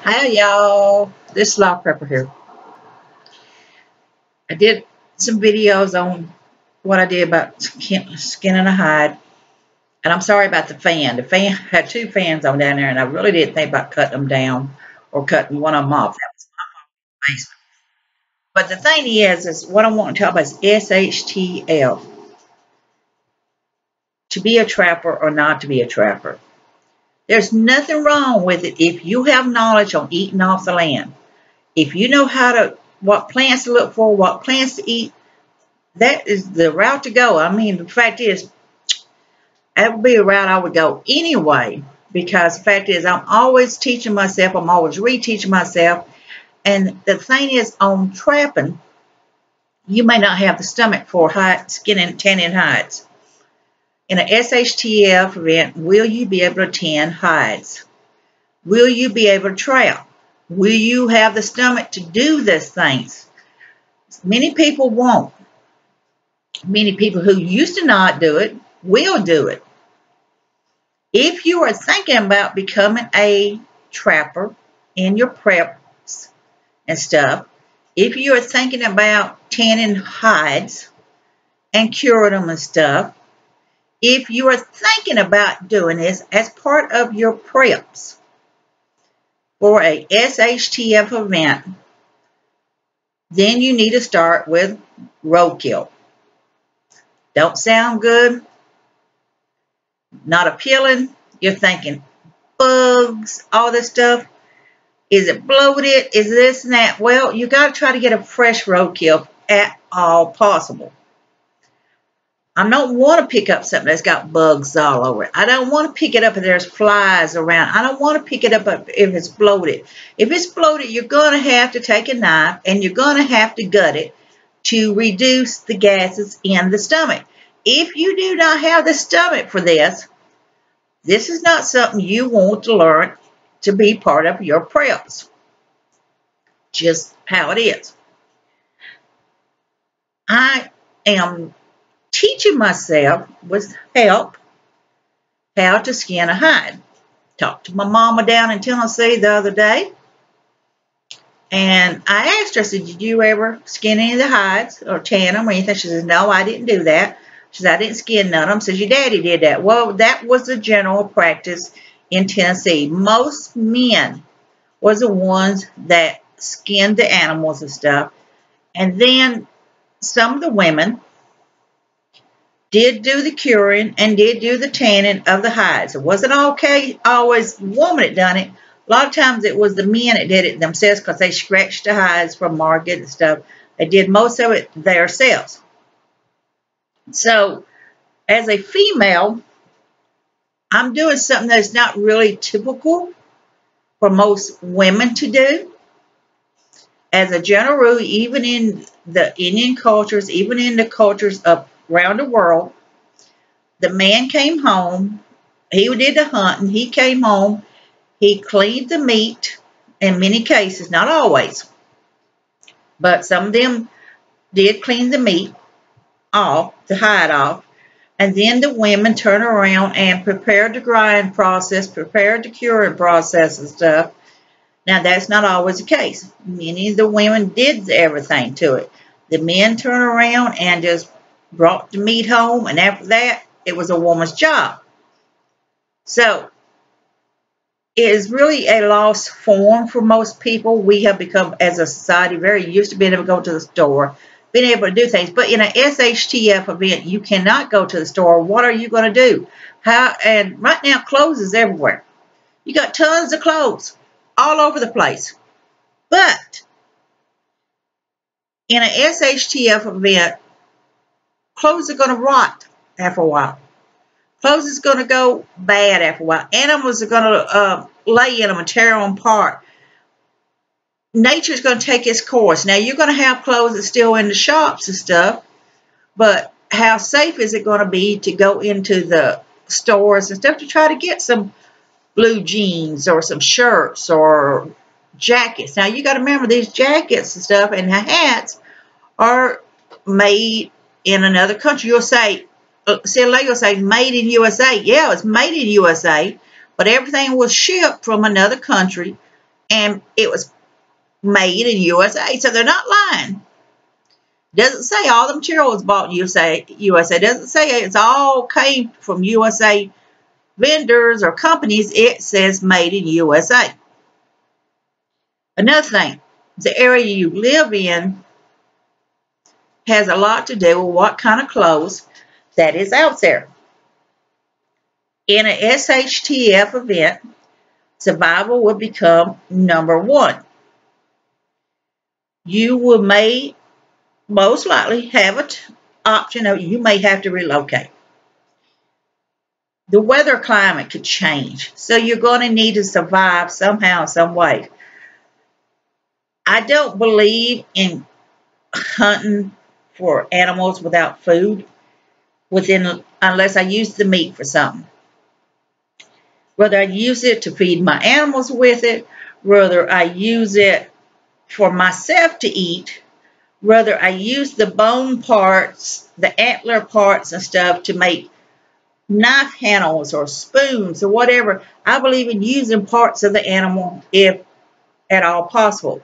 Hi y'all, this is Law Prepper here. I did some videos on what I did about skinning a hide. And I'm sorry about the fan. The fan had two fans on down there and I really didn't think about cutting them down or cutting one of them off. That was my basement. But the thing is what I want to talk about is shtf. To be a trapper or not to be a trapper. There's nothing wrong with it if you have knowledge on eating off the land. If you know what plants to look for, what plants to eat, that is the route to go. I mean, the fact is, that would be a route I would go anyway, because the fact is, I'm always teaching myself, I'm always reteaching myself, and the thing is, on trapping, you may not have the stomach for skinning, tanning hides. In an shtf event, will you be able to tan hides? Will you be able to trap? Will you have the stomach to do these things? Many people won't. Many people who used to not do it will do it. If you are thinking about becoming a trapper in your preps and stuff, if you are thinking about tanning hides and curing them and stuff, if you are thinking about doing this as part of your preps for a shtf event, then you need to start with roadkill. Don't sound good, not appealing. You're thinking bugs, all this stuff. Is it bloated? Is this and that? Well, you got to try to get a fresh roadkill at all possible. I don't want to pick up something that's got bugs all over it. I don't want to pick it up if there's flies around. I don't want to pick it up if it's bloated. If it's bloated, you're going to have to take a knife and you're going to have to gut it to reduce the gases in the stomach. If you do not have the stomach for this, this is not something you want to learn to be part of your preps. Just how it is. I am teaching myself with help how to skin a hide. Talked to my mama down in Tennessee the other day. And I asked her, I said, did you ever skin any of the hides or tan them or anything? She says, no, I didn't do that. She said, I didn't skin none of them. Says, your daddy did that. Well, that was the general practice in Tennessee. Most men was the ones that skinned the animals and stuff. And then some of the women did do the curing and did do the tanning of the hides. It wasn't always the woman that done it. A lot of times it was the men that did it themselves because they scratched the hides from market and stuff. They did most of it themselves. So, as a female, I'm doing something that's not really typical for most women to do. As a general rule, even in the Indian cultures, even in the cultures around the world, the man came home, he did the hunting, he came home, he cleaned the meat in many cases, not always, but some of them did clean the meat off, the hide off, and then the women turn around and prepare the drying process, prepare the curing process and stuff. Now, that's not always the case. Many of the women did everything to it. The men turn around and just brought the meat home, and after that, it was a woman's job. So, it is really a lost form for most people. We have become, as a society, very used to being able to go to the store, being able to do things. But in an shtf event, you cannot go to the store. What are you going to do? And right now, clothes is everywhere. You got tons of clothes all over the place. But in an shtf event, clothes are going to rot after a while. Clothes is going to go bad after a while. Animals are going to lay in them and tear them apart. Nature is going to take its course. Now, you're going to have clothes that's still in the shops and stuff, but how safe is it going to be to go into the stores and stuff to try to get some blue jeans or some shirts or jackets? Now, you got to remember these jackets and stuff and hats are made in another country. You'll say, you'll say made in USA. Yeah, it's made in USA, but everything was shipped from another country And it was made in USA, so they're not lying. Doesn't say all the material was bought in USA. Doesn't say it's all came from USA vendors or companies. It says made in USA. Another thing, the area you live in has a lot to do with what kind of clothes that is out there. In an shtf event, survival will become number one. You may most likely have an option of you may have to relocate. The weather climate could change, so you're going to need to survive somehow, some way. I don't believe in hunting for animals without food unless I use the meat for something. Whether I use it to feed my animals with it, whether I use it for myself to eat, whether I use the bone parts, the antler parts and stuff to make knife handles or spoons or whatever. I believe in using parts of the animal if at all possible.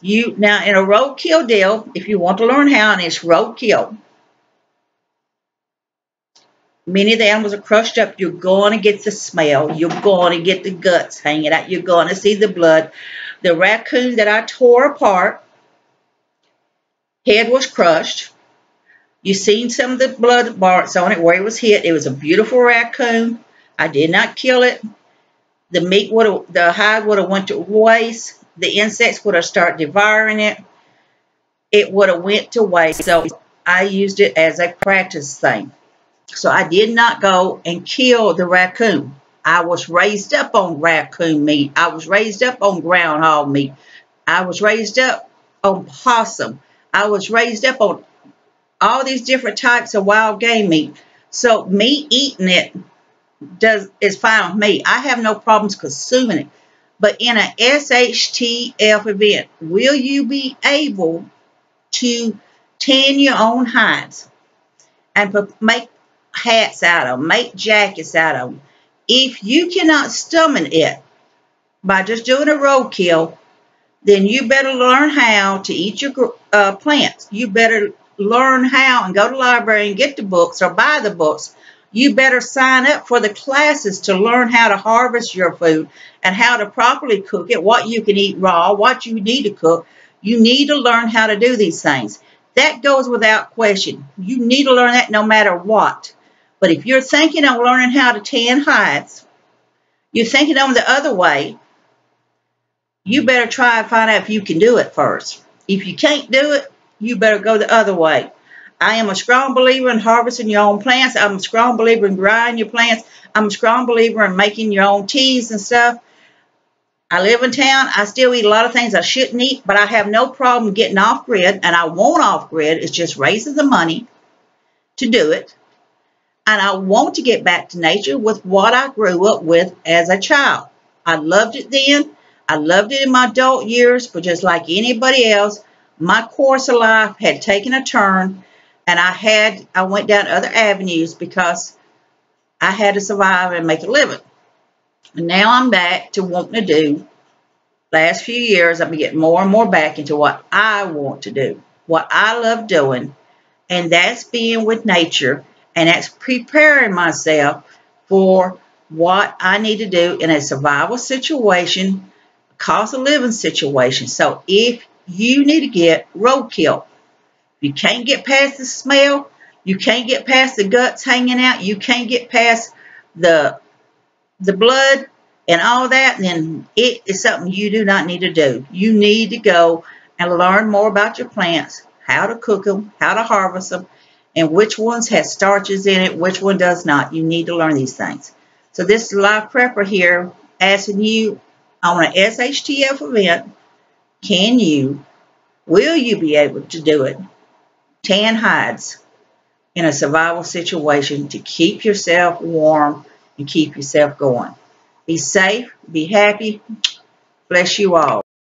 Now in a roadkill deal, if you want to learn how, and it's roadkill, many of the animals are crushed up. You're going to get the smell. You're going to get the guts hanging out. You're going to see the blood. The raccoon that I tore apart, head was crushed. You've seen some of the blood marks on it where it was hit. It was a beautiful raccoon. I did not kill it. The hide would have went to waste. The insects would have started devouring it. It would have went to waste. So I used it as a practice thing. So I did not go and kill the raccoon. I was raised up on raccoon meat. I was raised up on groundhog meat. I was raised up on possum. I was raised up on all these different types of wild game meat. So me eating it is fine with me. I have no problems consuming it. But in an shtf event, will you be able to tan your own hides and make hats out of them, make jackets out of them? If you cannot stomach it by just doing a roadkill, then you better learn how to eat your plants. You better learn how and go to the library and get the books or buy the books. You better sign up for the classes to learn how to harvest your food and how to properly cook it, what you can eat raw, what you need to cook. You need to learn how to do these things. That goes without question. You need to learn that no matter what. But if you're thinking of learning how to tan hides, you're thinking of the other way, you better try and find out if you can do it first. If you can't do it, you better go the other way. I am a strong believer in harvesting your own plants. I'm a strong believer in growing your plants. I'm a strong believer in making your own teas and stuff. I live in town. I still eat a lot of things I shouldn't eat, but I have no problem getting off grid, and I won't off grid. It's just raising the money to do it. And I want to get back to nature with what I grew up with as a child. I loved it then. I loved it in my adult years, but just like anybody else, my course of life had taken a turn, and I went down other avenues because I had to survive and make a living. And now I'm back to wanting to do. Last few years, I've been getting more and more back into what I want to do, what I love doing, and that's being with nature, and that's preparing myself for what I need to do in a survival situation, cost of living situation. So if you need to get roadkill, you can't get past the smell, you can't get past the guts hanging out, you can't get past the blood and all that, then it is something you do not need to do. You need to go and learn more about your plants, how to cook them, how to harvest them, and which ones have starches in it, which one does not. You need to learn these things. So this is Life Prepper here asking you on an shtf event, will you be able to do it? Tan hides in a survival situation to keep yourself warm and keep yourself going. Be safe, be happy. Bless you all.